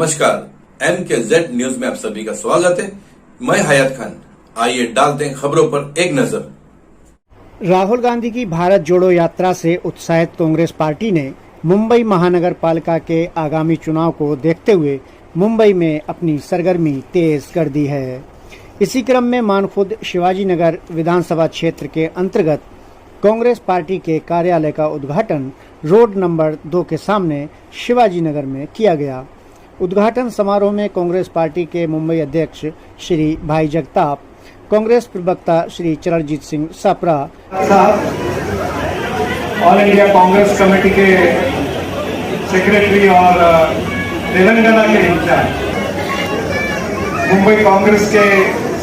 नमस्कार, MKZ news में आप सभी का स्वागत है। मैं हयात खान। आइए डालते हैं खबरों पर एक नजर। राहुल गांधी की भारत जोड़ो यात्रा से उत्साहित कांग्रेस पार्टी ने मुंबई महानगर पालिका के आगामी चुनाव को देखते हुए मुंबई में अपनी सरगर्मी तेज कर दी है। इसी क्रम में मानखुर्द शिवाजी नगर विधानसभा क्षेत्र के अंतर्गत कांग्रेस पार्टी के कार्यालय का उद्घाटन रोड नंबर 2 के सामने शिवाजी नगर में किया गया। उद्घाटन समारोह में कांग्रेस पार्टी के मुंबई अध्यक्ष श्री भाई जगताप, कांग्रेस प्रवक्ता Shri Charanjit Singh Sapra, all India Congress committee के सेक्रेटरी और तेलंगाना के इंचार्ज, मुंबई कांग्रेस के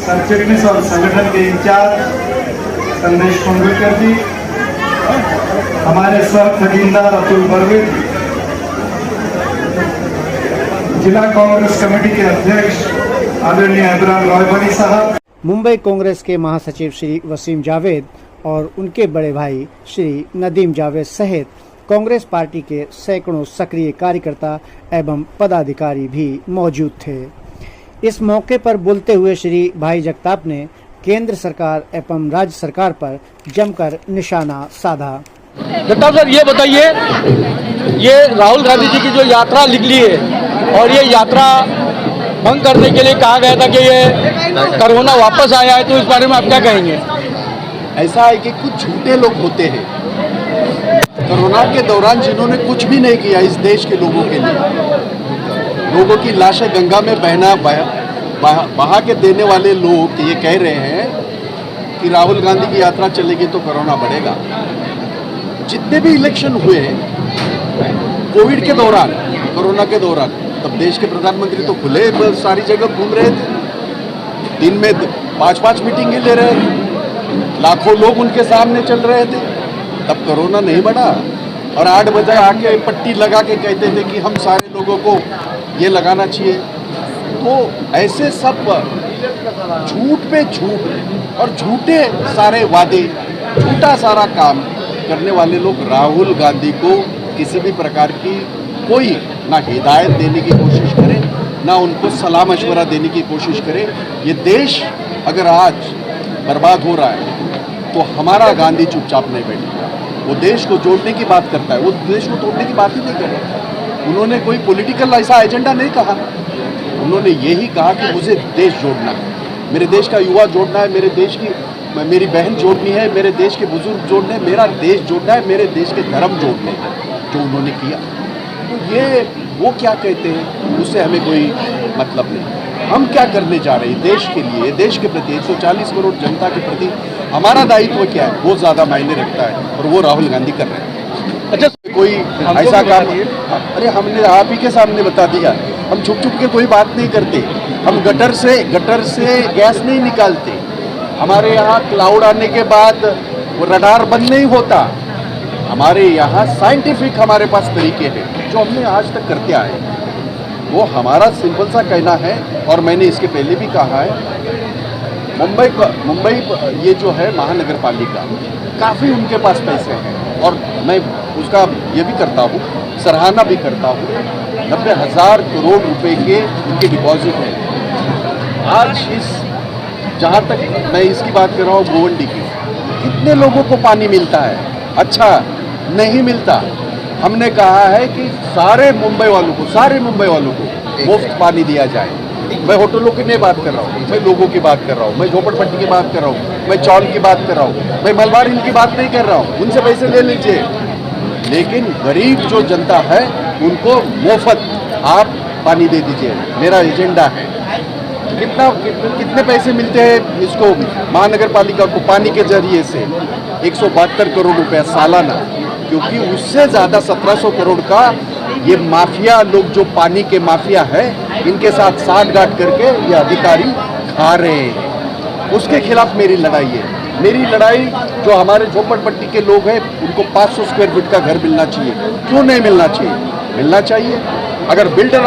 सबचिटनीस और संगठन के इंचार्ज संदेश कोंडविलकर जी, हमारे सह खजीनदार अतुल बर्वे, जिला कांग्रेस कमेटी के अध्यक्ष आदरणीय इब्राहिम रॉयबनी साहब, मुंबई कांग्रेस के महासचिव श्री वसीम जावेद और उनके बड़े भाई श्री नदीम जावेद सहित कांग्रेस पार्टी के सैकड़ों सक्रिय कार्यकर्ता एवं पदाधिकारी भी मौजूद थे। इस मौके पर बोलते हुए श्री भाई जगताप ने केंद्र सरकार एवं राज्य सरकार पर जमकर निशाना साधा। जगताप सर, ये बताइए, ये राहुल गांधी जी की जो यात्रा निकली है और ये यात्रा भंग करने के लिए कहा गया था कि ये कोरोना वापस आया है, तो इस बारे में आप क्या कहेंगे? ऐसा है कि कुछ झूठे लोग होते हैं। कोरोना के दौरान जिन्होंने कुछ भी नहीं किया इस देश के लोगों के लिए, लोगों की लाशें गंगा में बहा के देने वाले लोग ये कह रहे हैं कि राहुल गांधी की यात्रा चलेगी तो कोरोना बढ़ेगा। जितने भी इलेक्शन हुए कोविड के दौरान, कोरोना के दौरान, तब देश के प्रधानमंत्री तो खुले सारी जगह घूम रहे थे, दिन में 5-5 मीटिंगें ले रहे थे, लाखों लोग उनके सामने चल रहे थे, तब कोरोना नहीं बढ़ा। और 8 बजे आके पट्टी लगा के कहते थे कि हम सारे लोगों को ये लगाना चाहिए। तो ऐसे सब झूठ पे झूठ और झूठे सारे वादे, झूठा सारा काम करने वाले लोग राहुल गांधी को किसी भी प्रकार की कोई ना हिदायत देने की कोशिश करे, ना उनको सलाह मशवरा देने की कोशिश करे। ये देश अगर आज बर्बाद हो रहा है तो हमारा गांधी चुपचाप नहीं बैठेगा। वो देश को जोड़ने की बात करता है, वो देश को तोड़ने की बात ही नहीं कर रहा। उन्होंने कोई पॉलिटिकल ऐसा एजेंडा नहीं कहा, उन्होंने यही कहा कि मुझे देश जोड़ना है, मेरे देश का युवा जोड़ना है, मेरे देश की मेरी बहन जोड़नी है, मेरे देश के बुजुर्ग जोड़ने, मेरा देश जोड़ना है, मेरे देश के धर्म जोड़ने हैं, जो उन्होंने किया। तो ये वो क्या कहते हैं उससे हमें कोई मतलब नहीं। हम क्या करने जा रहे हैं देश के लिए, देश के प्रति, 140 करोड़ जनता के प्रति हमारा दायित्व क्या है, वो ज़्यादा मायने रखता है, और वो राहुल गांधी कर रहे हैं। अच्छा, कोई ऐसा काम, अरे हमने आप ही के सामने बता दिया, हम छुप छुप के कोई बात नहीं करते। हम गटर से गैस नहीं निकालते। हमारे यहाँ क्लाउड आने के बाद वो रडार बंद नहीं होता। हमारे यहाँ साइंटिफिक हमारे पास तरीके हैं जो हमने आज तक करते आए हैं। वो हमारा सिंपल सा कहना है, और मैंने इसके पहले भी कहा है, मुंबई ये जो है महानगर पालिका, काफ़ी उनके पास पैसे हैं, और मैं उसका ये भी करता हूँ, सराहना भी करता हूँ। 90,000 करोड़ रुपए के उनके डिपॉजिट हैं। आज जहाँ तक मैं इसकी बात कर रहा हूँ, गोवंडी की, कितने लोगों को पानी मिलता है? अच्छा, नहीं मिलता। हमने कहा है कि सारे मुंबई वालों को मुफ्त पानी दिया जाए। मैं होटलों की नहीं बात कर रहा हूँ, मैं लोगों की बात कर रहा हूँ, मैं झोपड़पट्टी की बात कर रहा हूँ, मैं चौल की बात कर रहा हूँ, मैं मलबार हिल की बात नहीं कर रहा हूँ। उनसे पैसे ले लीजिए, लेकिन गरीब जो जनता है उनको मुफ्त आप पानी दे दीजिए, मेरा एजेंडा है। कितने पैसे मिलते हैं इसको महानगर पालिका को पानी के जरिए से? 172 करोड़ रुपया सालाना, क्योंकि उससे ज़्यादा 1700 करोड़ का ये माफिया लोग, जो पानी के माफिया है, इनके साथ साठगांठ करके ये अधिकारी खा रहे हैं। उसके खिलाफ मेरी लड़ाई है। मेरी लड़ाई जो हमारे झोपड़पट्टी के लोग हैं, उनको 500 स्क्वायर फीट का घर मिलना चाहिए। क्यों नहीं मिलना चाहिए? मिलना चाहिए। अगर बिल्डर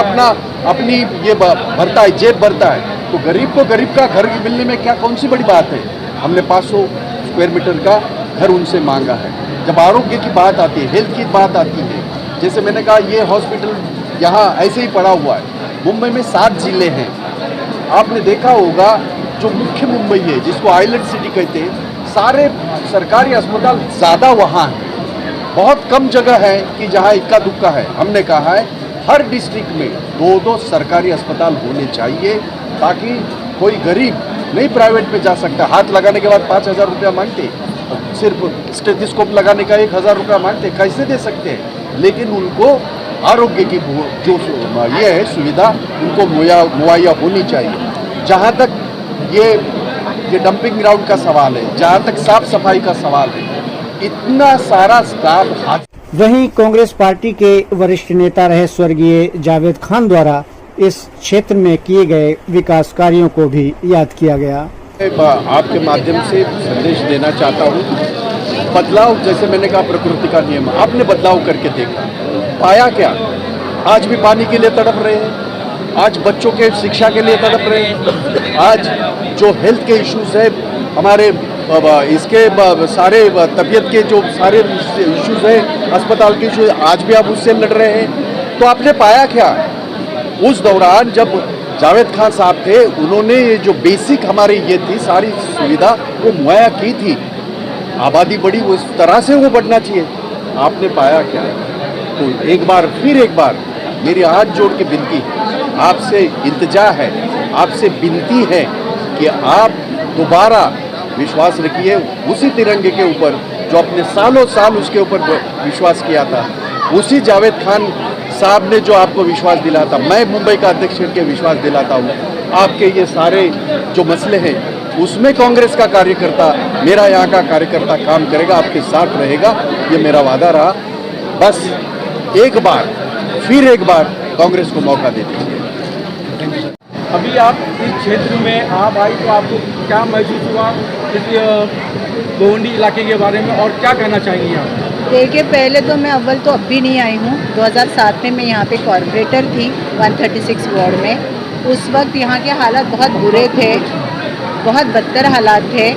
अपनी ये भरता है, जेब भरता है, तो गरीब को गरीब का घर मिलने में क्या कौन सी बड़ी बात है? हमने 500 स्क्वायर मीटर का घर उनसे मांगा है। जब आरोग्य की बात आती है, हेल्थ की बात आती है, जैसे मैंने कहा ये हॉस्पिटल यहाँ ऐसे ही पड़ा हुआ है, मुंबई में 7 जिले हैं। आपने देखा होगा जो मुख्य मुंबई है, जिसको आइलैंड सिटी कहते हैं, सारे सरकारी अस्पताल ज़्यादा वहाँ हैं। बहुत कम जगह है कि जहाँ इक्का दुक्का है। हमने कहा है हर डिस्ट्रिक्ट में 2-2 सरकारी अस्पताल होने चाहिए, ताकि कोई गरीब नहीं प्राइवेट में जा सकता। हाथ लगाने के बाद 5,000 रुपया मांगते, सिर्फ स्टेथोस्कोप लगाने का 1,000 रुपया मांगते, कैसे दे सकते हैं? लेकिन उनको आरोग्य की जो ये है सुविधा उनको मुहैया होनी चाहिए। जहाँ तक ये डंपिंग ग्राउंड का सवाल है, जहाँ तक साफ सफाई का सवाल है, इतना सारा स्टाफ। वहीं कांग्रेस पार्टी के वरिष्ठ नेता रहे स्वर्गीय जावेद खान द्वारा इस क्षेत्र में किए गए विकास कार्यों को भी याद किया गया। आपके माध्यम से संदेश देना चाहता हूँ, बदलाव, जैसे मैंने कहा प्रकृति का नियम, आपने बदलाव करके देखा, पाया क्या? आज भी पानी के लिए तड़प रहे हैं, आज बच्चों के शिक्षा के लिए तड़प रहे हैं, आज जो हेल्थ के इश्यूज है हमारे इसके सारे तबीयत के जो सारे इश्यूज है, अस्पताल के इश्यूज, आज भी आप उससे लड़ रहे हैं। तो आपने पाया क्या? उस दौरान जब जावेद खान साहब थे, उन्होंने ये जो बेसिक हमारी ये थी सारी सुविधा वो मुहैया की थी। आबादी बढ़ी, उस तरह से वो बढ़ना चाहिए। आपने पाया क्या? तो एक बार मेरी हाथ जोड़ के विनती है, आपसे इल्तिजा है, आपसे विनती है कि आप दोबारा विश्वास रखिए उसी तिरंगे के ऊपर जो आपने सालों साल उसके ऊपर विश्वास किया था। उसी जावेद खान साहब ने जो आपको विश्वास दिलाया था, मैं मुंबई का अध्यक्ष के विश्वास दिलाता हूँ। आपके ये सारे जो मसले हैं उसमें कांग्रेस का कार्यकर्ता, मेरा यहाँ का कार्यकर्ता काम करेगा, आपके साथ रहेगा, ये मेरा वादा रहा। बस फिर एक बार कांग्रेस को मौका दे दीजिए। अभी आप इस क्षेत्र में आप आई तो आपको क्या महसूस हुआ इस गोवंडी इलाके के बारे में, और क्या कहना चाहेंगे आप? देखिए, पहले तो मैं अव्वल तो अब भी नहीं आई हूँ। 2007 में मैं यहाँ पे कॉर्पोरेटर थी 136 वार्ड में। उस वक्त यहाँ के हालात बहुत बुरे थे, बहुत बदतर हालात थे।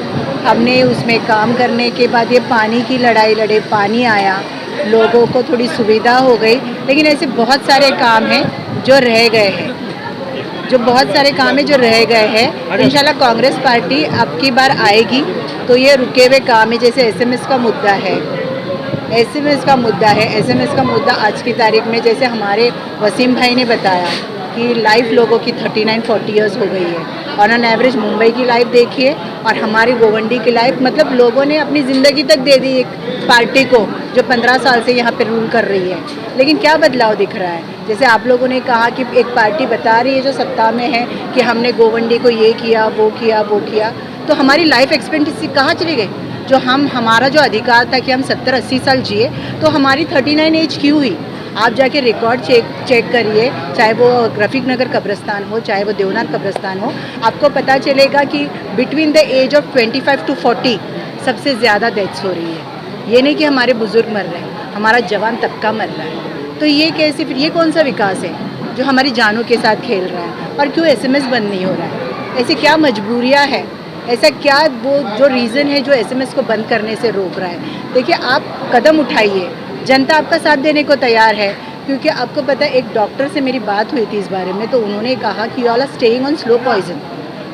हमने उसमें काम करने के बाद ये पानी की लड़ाई लड़े, पानी आया, लोगों को थोड़ी सुविधा हो गई। लेकिन ऐसे बहुत सारे काम हैं जो रह गए हैं, जो रह गए हैं। इंशाल्लाह कांग्रेस पार्टी अब की बार आएगी तो ये रुके हुए काम है। जैसे एसएमएस का मुद्दा है, एसएमएस का मुद्दा आज की तारीख में, जैसे हमारे वसीम भाई ने बताया कि लाइफ लोगों की 39-40 ईयर्स हो गई है, और ऑन एवरेज मुंबई की लाइफ देखिए और हमारी गोवंडी की लाइफ, मतलब लोगों ने अपनी ज़िंदगी तक दे दी एक पार्टी को जो 15 साल से यहाँ पे रूल कर रही है। लेकिन क्या बदलाव दिख रहा है? जैसे आप लोगों ने कहा कि एक पार्टी बता रही है जो सत्ता में है कि हमने गोवंडी को ये किया, वो किया, तो हमारी लाइफ एक्सपेक्टेंसी कहाँ चली गई? जो हमारा जो अधिकार था कि हम 70-80 साल जिए, तो हमारी 39 एज क्यों हुई? आप जाके रिकॉर्ड चेक करिए, चाहे वो रफ़ीक नगर कब्रिस्तान हो, चाहे वो देवनाथ कब्रिस्तान हो, आपको पता चलेगा कि between the age of 25 to 40 सबसे ज़्यादा डेथ्स हो रही है। ये नहीं कि हमारे बुज़ुर्ग मर रहे हैं, हमारा जवान तबका मर रहा है। तो ये कैसे, फिर ये कौन सा विकास है जो हमारी जानों के साथ खेल रहा है? और क्यों एसएमएस बंद नहीं हो रहा है? ऐसी क्या मजबूरियाँ है, ऐसा क्या वो जो रीज़न है जो एसएमएस को बंद करने से रोक रहा है? देखिए, आप कदम उठाइए, जनता आपका साथ देने को तैयार है। क्योंकि आपको पता है, एक डॉक्टर से मेरी बात हुई थी इस बारे में, तो उन्होंने कहा कि you all are staying on slow poison.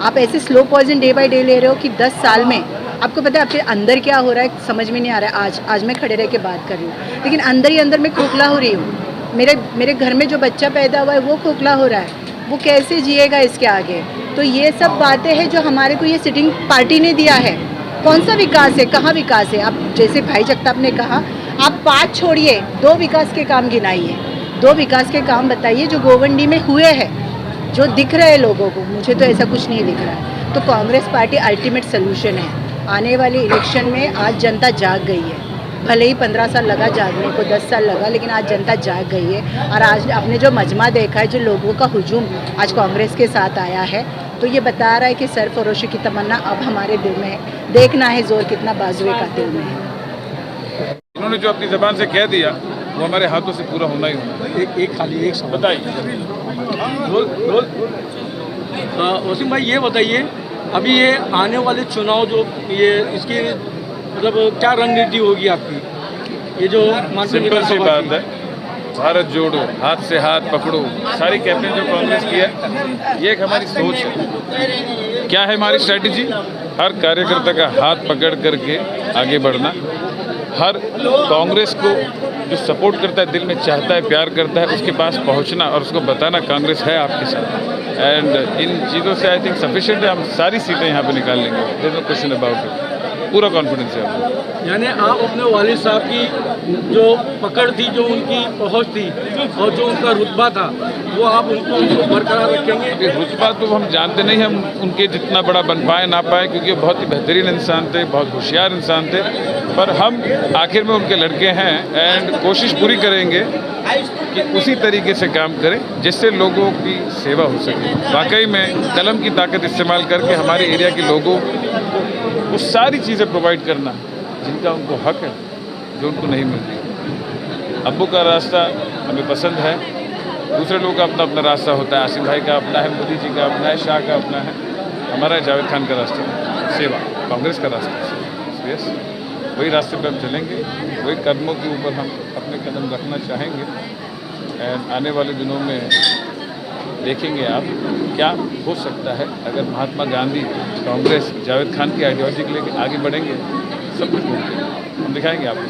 आप ऐसे slow poison day by day ले रहे हो कि 10 साल में आपको पता है आपके अंदर क्या हो रहा है समझ में नहीं आ रहा है। आज मैं खड़े रह के बात कर रही हूँ, लेकिन अंदर ही अंदर मैं खोखला हो रही हूँ। मेरे घर में जो बच्चा पैदा हुआ है वो खोखला हो रहा है, वो कैसे जिएगा इसके आगे? तो ये सब बातें हैं जो हमारे को ये सिटिंग पार्टी ने दिया है। कौन सा विकास है, कहाँ विकास है? आप जैसे भाई जगताप ने कहा, आप 5 छोड़िए, 2 विकास के काम गिनाइए, 2 विकास के काम बताइए जो गोवंडी में हुए हैं, जो दिख रहे हैं लोगों को। मुझे तो ऐसा कुछ नहीं दिख रहा है। तो कांग्रेस पार्टी अल्टीमेट सोल्यूशन है। आने वाले इलेक्शन में आज जनता जाग गई है। भले ही 15 साल लगा जागने को, 10 साल लगा, लेकिन आज जनता जाग गई है। और आज आपने जो मजमा देखा है, जो लोगों का हुजूम आज कांग्रेस के साथ आया है, तो ये बता रहा है कि सरफरोशी की तमन्ना अब हमारे दिल में है। देखना है जोर कितना बाजुए का दिल में है। उन्होंने जो अपनी ज़बान से कह दिया वो हमारे हाथों से पूरा होना ही होना। एक खाली एक सवाल बताइए। वसीम भाई, ये बताइए, अभी ये आने वाले चुनाव जो ये इसकी मतलब क्या रणनीति होगी आपकी? ये जो सिंपल सी बात है, भारत जोड़ो, हाथ से हाथ पकड़ो, सारी कैंपेन जो कांग्रेस की है, ये एक हमारी सोच है। क्या है हमारी स्ट्रैटेजी? हर कार्यकर्ता का हाथ पकड़ करके आगे बढ़ना, हर कांग्रेस को जो सपोर्ट करता है, दिल में चाहता है, प्यार करता है, उसके पास पहुंचना और उसको बताना कांग्रेस है आपके साथ। एंड इन चीज़ों से आई थिंक सफिशिएंट है, हम सारी सीटें यहाँ पे निकाल लेंगे, there is no question about it. पूरा कॉन्फिडेंस है आपको। यानी आप अपने वालिद साहब की जो पकड़ थी, जो उनकी पहुंच थी और जो उनका रुतबा था, वो आप उनको बरकरार रखेंगे? रुतबा तो हम जानते नहीं, हम उनके जितना बड़ा बन पाए ना पाए, क्योंकि बहुत ही बेहतरीन इंसान थे, बहुत होशियार इंसान थे, पर हम आखिर में उनके लड़के हैं एंड कोशिश पूरी करेंगे कि उसी तरीके से काम करें जिससे लोगों की सेवा हो सके। वाकई में कलम की ताकत इस्तेमाल करके हमारे एरिया के लोगों को वो सारी चीज़ें प्रोवाइड करना जिनका उनको हक है, जो उनको नहीं मिलती। अब्बू का रास्ता हमें पसंद है, दूसरे लोगों का अपना अपना रास्ता होता है। आसिफ भाई का अपना है, मोदी जी का अपना है, शाह का अपना है, हमारा जावेद खान का रास्ता है सेवा, कांग्रेस का रास्ता है। यस, वही रास्ते पर हम चलेंगे, वही कदमों के ऊपर हम अपने कदम रखना चाहेंगे। एंड आने वाले दिनों में देखेंगे आप क्या हो सकता है अगर महात्मा गांधी, कांग्रेस, जावेद खान की आइडियोलॉजी के लेकर आगे बढ़ेंगे, सब कुछ मुमकिन है, हम दिखाएंगे आपको।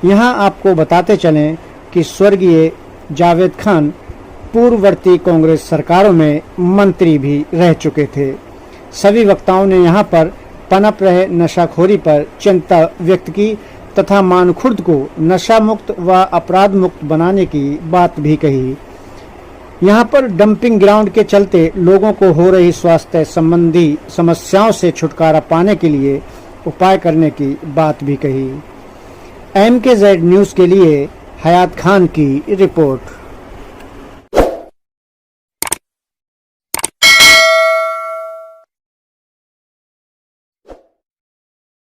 यहाँ आपको बताते चलें कि स्वर्गीय जावेद खान पूर्ववर्ती कांग्रेस सरकारों में मंत्री भी रह चुके थे। सभी वक्ताओं ने यहाँ पर पनप रहे नशाखोरी पर चिंता व्यक्त की तथा मानखुर्द को नशा मुक्त व अपराध मुक्त बनाने की बात भी कही। यहाँ पर डंपिंग ग्राउंड के चलते लोगों को हो रही स्वास्थ्य संबंधी समस्याओं से छुटकारा पाने के लिए उपाय करने की बात भी कही। MKZ न्यूज़ के लिए हयात खान की रिपोर्ट।